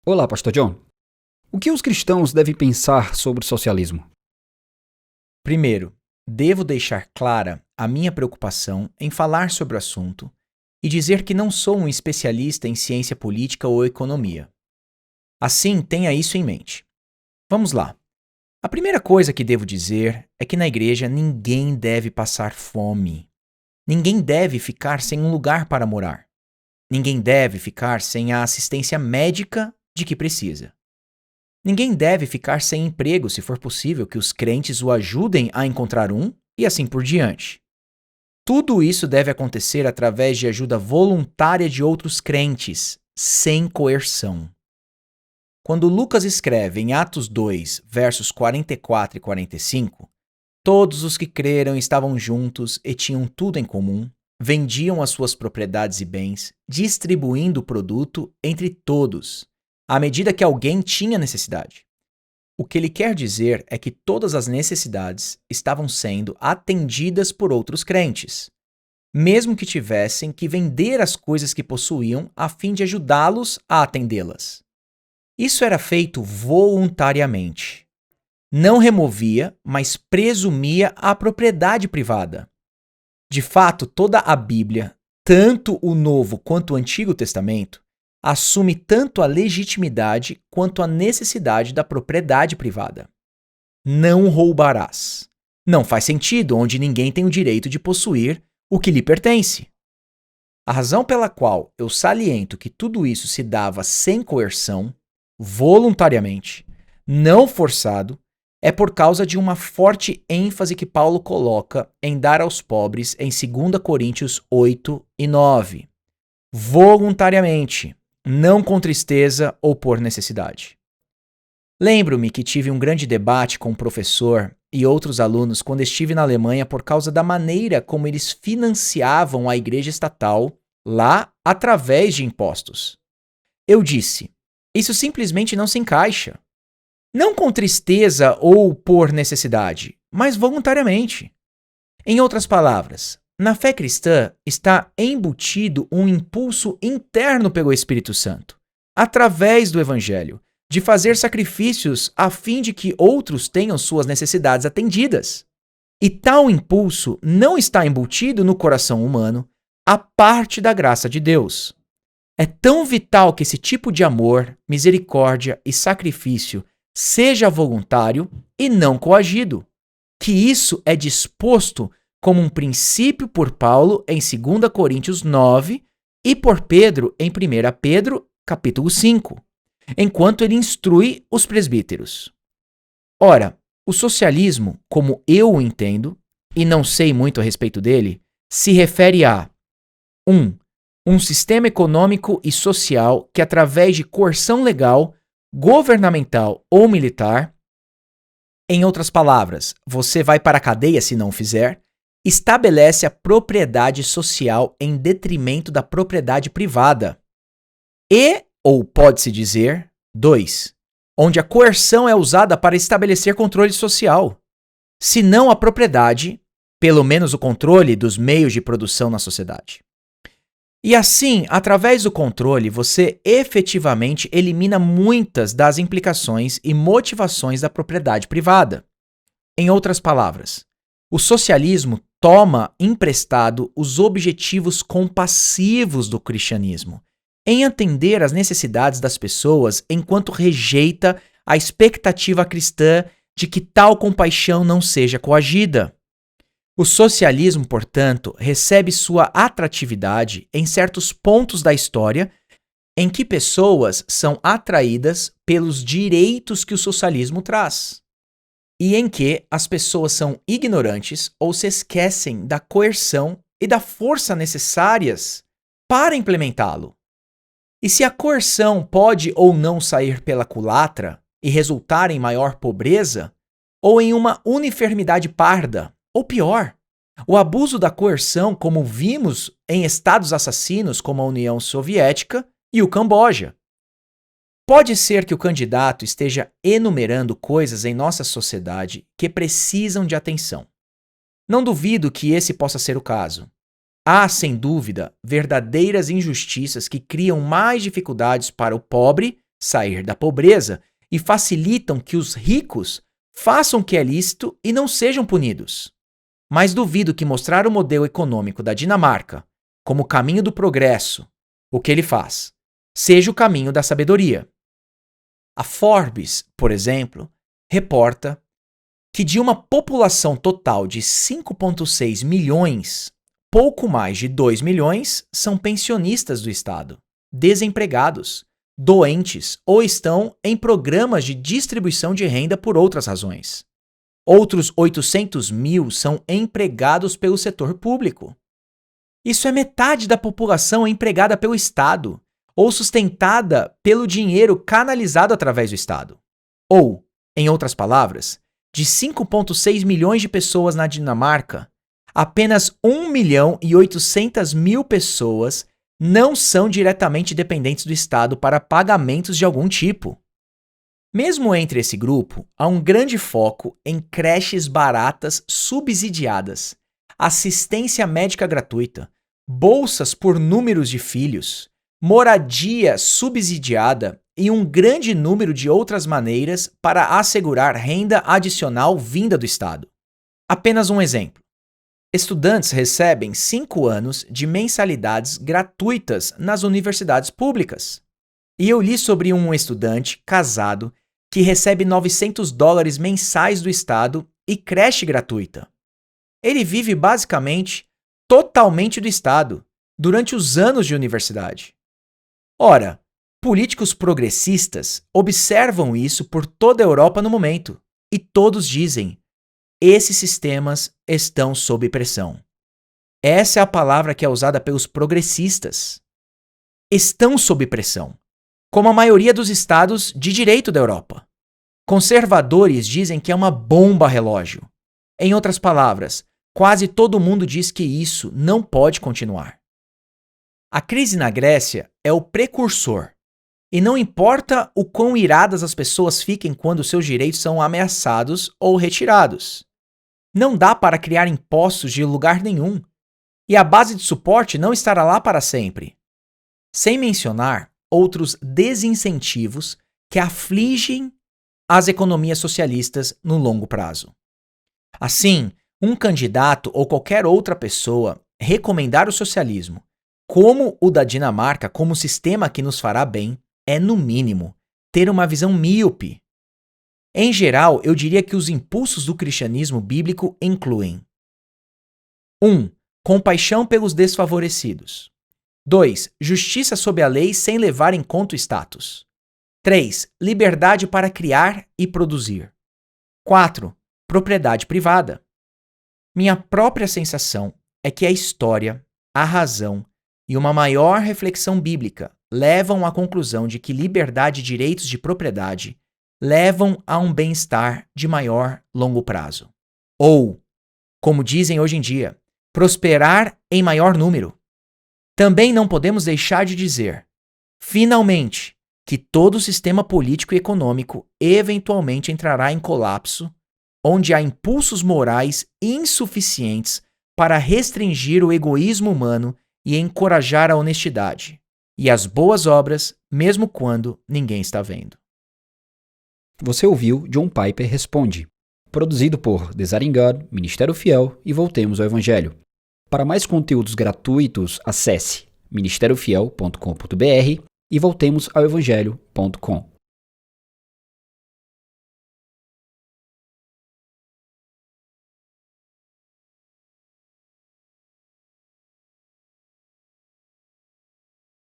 Olá, Pastor John. O que os cristãos devem pensar sobre o socialismo? Primeiro, devo deixar clara a minha preocupação em falar sobre o assunto e dizer que não sou um especialista em ciência política ou economia. Assim, tenha isso em mente. Vamos lá. A primeira coisa que devo dizer é que na igreja ninguém deve passar fome. Ninguém deve ficar sem um lugar para morar. Ninguém deve ficar sem a assistência médica de que precisa. Ninguém deve ficar sem emprego se for possível que os crentes o ajudem a encontrar um e assim por diante. Tudo isso deve acontecer através de ajuda voluntária de outros crentes, sem coerção. Quando Lucas escreve em Atos 2, versos 44 e 45, todos os que creram estavam juntos e tinham tudo em comum, vendiam as suas propriedades e bens, distribuindo o produto entre todos, à medida que alguém tinha necessidade. O que ele quer dizer é que todas as necessidades estavam sendo atendidas por outros crentes, mesmo que tivessem que vender as coisas que possuíam a fim de ajudá-los a atendê-las. Isso era feito voluntariamente. Não removia, mas presumia a propriedade privada. De fato, toda a Bíblia, tanto o Novo quanto o Antigo Testamento, assume tanto a legitimidade quanto a necessidade da propriedade privada. Não roubarás. Não faz sentido onde ninguém tem o direito de possuir o que lhe pertence. A razão pela qual eu saliento que tudo isso se dava sem coerção, voluntariamente, não forçado, é por causa de uma forte ênfase que Paulo coloca em dar aos pobres em 2 Coríntios 8 e 9. Voluntariamente, não com tristeza ou por necessidade. Lembro-me que tive um grande debate com um professor e outros alunos quando estive na Alemanha por causa da maneira como eles financiavam a igreja estatal lá através de impostos. Eu disse, isso simplesmente não se encaixa. Não com tristeza ou por necessidade, mas voluntariamente. Em outras palavras, na fé cristã está embutido um impulso interno pelo Espírito Santo, através do Evangelho, de fazer sacrifícios a fim de que outros tenham suas necessidades atendidas. E tal impulso não está embutido no coração humano, à parte da graça de Deus. É tão vital que esse tipo de amor, misericórdia e sacrifício seja voluntário e não coagido, que isso é disposto como um princípio por Paulo em 2 Coríntios 9 e por Pedro em 1 Pedro capítulo 5, enquanto ele instrui os presbíteros. Ora, o socialismo, como eu o entendo, e não sei muito a respeito dele, se refere a 1. Um sistema econômico e social que, através de coerção legal, governamental ou militar, em outras palavras, você vai para a cadeia se não fizer, estabelece a propriedade social em detrimento da propriedade privada. E, ou pode-se dizer, 2. Onde a coerção é usada para estabelecer controle social. Se não a propriedade, pelo menos o controle dos meios de produção na sociedade. E assim, através do controle, você efetivamente elimina muitas das implicações e motivações da propriedade privada. Em outras palavras, o socialismo toma emprestado os objetivos compassivos do cristianismo, em atender às necessidades das pessoas enquanto rejeita a expectativa cristã de que tal compaixão não seja coagida. O socialismo, portanto, recebe sua atratividade em certos pontos da história em que pessoas são atraídas pelos direitos que o socialismo traz, e em que as pessoas são ignorantes ou se esquecem da coerção e da força necessárias para implementá-lo. E se a coerção pode ou não sair pela culatra e resultar em maior pobreza, ou em uma uniformidade parda, ou pior, o abuso da coerção, como vimos em estados assassinos como a União Soviética e o Camboja. Pode ser que o candidato esteja enumerando coisas em nossa sociedade que precisam de atenção. Não duvido que esse possa ser o caso. Há, sem dúvida, verdadeiras injustiças que criam mais dificuldades para o pobre sair da pobreza e facilitam que os ricos façam o que é lícito e não sejam punidos. Mas duvido que mostrar o modelo econômico da Dinamarca como o caminho do progresso, o que ele faz, seja o caminho da sabedoria. A Forbes, por exemplo, reporta que de uma população total de 5,6 milhões, pouco mais de 2 milhões são pensionistas do Estado, desempregados, doentes ou estão em programas de distribuição de renda por outras razões. Outros 800 mil são empregados pelo setor público. Isso é metade da população empregada pelo Estado ou sustentada pelo dinheiro canalizado através do Estado. Ou, em outras palavras, de 5,6 milhões de pessoas na Dinamarca, apenas 1.800.000 pessoas não são diretamente dependentes do Estado para pagamentos de algum tipo. Mesmo entre esse grupo, há um grande foco em creches baratas subsidiadas, assistência médica gratuita, bolsas por números de filhos, moradia subsidiada e um grande número de outras maneiras para assegurar renda adicional vinda do Estado. Apenas um exemplo. Estudantes recebem 5 anos de mensalidades gratuitas nas universidades públicas. E eu li sobre um estudante casado que recebe $900 mensais do Estado e creche gratuita. Ele vive basicamente totalmente do Estado durante os anos de universidade. Ora, políticos progressistas observam isso por toda a Europa no momento e todos dizem: esses sistemas estão sob pressão. Essa é a palavra que é usada pelos progressistas. Estão sob pressão, como a maioria dos estados de direito da Europa. Conservadores dizem que é uma bomba relógio. Em outras palavras, quase todo mundo diz que isso não pode continuar. A crise na Grécia é o precursor. E não importa o quão iradas as pessoas fiquem quando seus direitos são ameaçados ou retirados. Não dá para criar impostos de lugar nenhum. E a base de suporte não estará lá para sempre. Sem mencionar outros desincentivos que afligem as economias socialistas no longo prazo. Assim, um candidato ou qualquer outra pessoa recomendar o socialismo como o da Dinamarca como sistema que nos fará bem é, no mínimo, ter uma visão míope. Em geral, eu diria que os impulsos do cristianismo bíblico incluem 1. Compaixão pelos desfavorecidos. 2. Justiça sob a lei sem levar em conta o status. 3. Liberdade para criar e produzir. 4. Propriedade privada. Minha própria sensação é que a história, a razão e uma maior reflexão bíblica levam à conclusão de que liberdade e direitos de propriedade levam a um bem-estar de maior longo prazo. Ou, como dizem hoje em dia, prosperar em maior número. Também não podemos deixar de dizer, finalmente, que todo o sistema político e econômico eventualmente entrará em colapso, onde há impulsos morais insuficientes para restringir o egoísmo humano e encorajar a honestidade e as boas obras, mesmo quando ninguém está vendo. Você ouviu John Piper Responde, produzido por Desiring God, Ministério Fiel e Voltemos ao Evangelho. Para mais conteúdos gratuitos, acesse ministériofiel.com.br e voltemosaoevangelho.com.